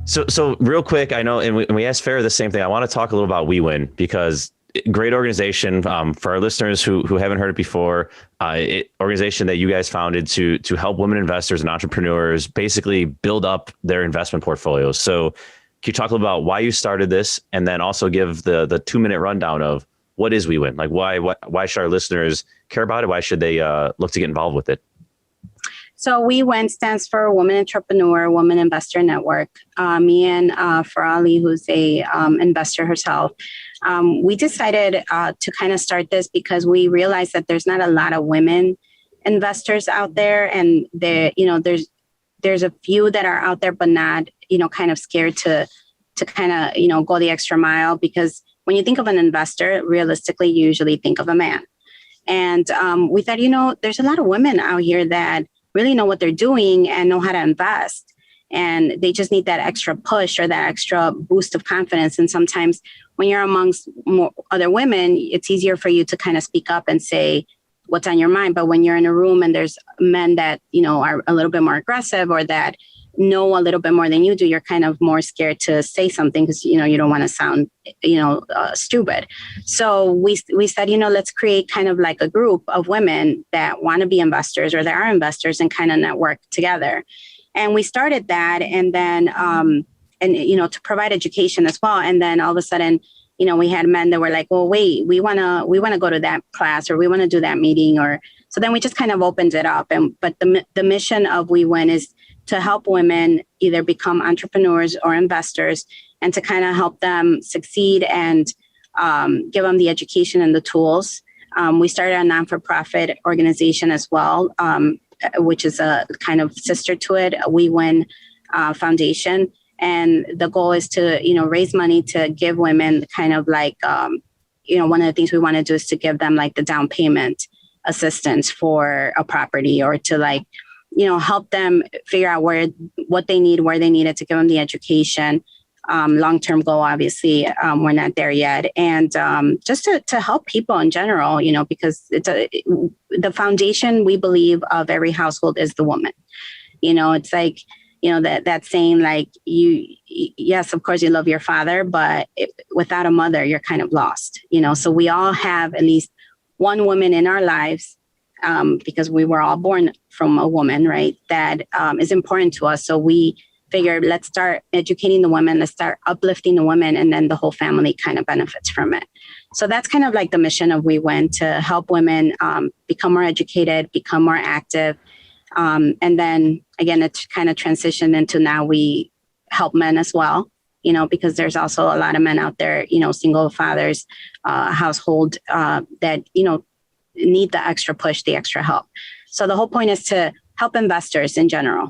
So real quick, I know, and we asked Farah the same thing. I want to talk a little about WeWin because great organization for our listeners who haven't heard it before. Organization that you guys founded to help women investors and entrepreneurs basically build up their investment portfolios. So can you talk a little about why you started this, and then also give the 2-minute rundown of what is WeWin? Like why should our listeners care about it? Why should they look to get involved with it? So WeWin stands for Woman Entrepreneur, Woman Investor Network. Me and Farali, who's a investor herself, we decided to kind of start this because we realized that there's not a lot of women investors out there, and there's a few that are out there, but not kind of scared to kind of go the extra mile, because when you think of an investor, realistically, you usually think of a man. And we thought, there's a lot of women out here that really know what they're doing and know how to invest. And they just need that extra push or that extra boost of confidence. And sometimes when you're amongst more other women, it's easier for you to kind of speak up and say what's on your mind. But when you're in a room and there's men that, are a little bit more aggressive or that know a little bit more than you do, you're kind of more scared to say something because, you don't want to sound, stupid. So we said, let's create kind of like a group of women that want to be investors or that are investors and kind of network together. And we started that, and then, to provide education as well. And then all of a sudden, we had men that were like, well, wait, we want to go to that class, or we want to do that meeting. So then we just kind of opened it up. But the mission of WeWin is to help women either become entrepreneurs or investors, and to kind of help them succeed and give them the education and the tools. We started a non-for-profit organization as well, which is a kind of sister to it, a WeWin Foundation. And the goal is to, raise money to give women kind of like, one of the things we want to do is to give them like the down payment assistance for a property, or to help them figure out what they need, where they need it, to give them the education. Long-term goal, obviously, we're not there yet. And just to help people in general, because the foundation, we believe, of every household is the woman. It's like, that saying, like, yes, of course you love your father, but without a mother, you're kind of lost, So we all have at least one woman in our lives, because we were all born from a woman, right? That is important to us. So we figured, let's start educating the women, let's start uplifting the women, and then the whole family kind of benefits from it. So that's kind of like the mission of WeWin, to help women become more educated, become more active. And then again, it's kind of transitioned into now we help men as well, because there's also a lot of men out there, single fathers, household that, need the extra push, the extra help. So the whole point is to help investors in general.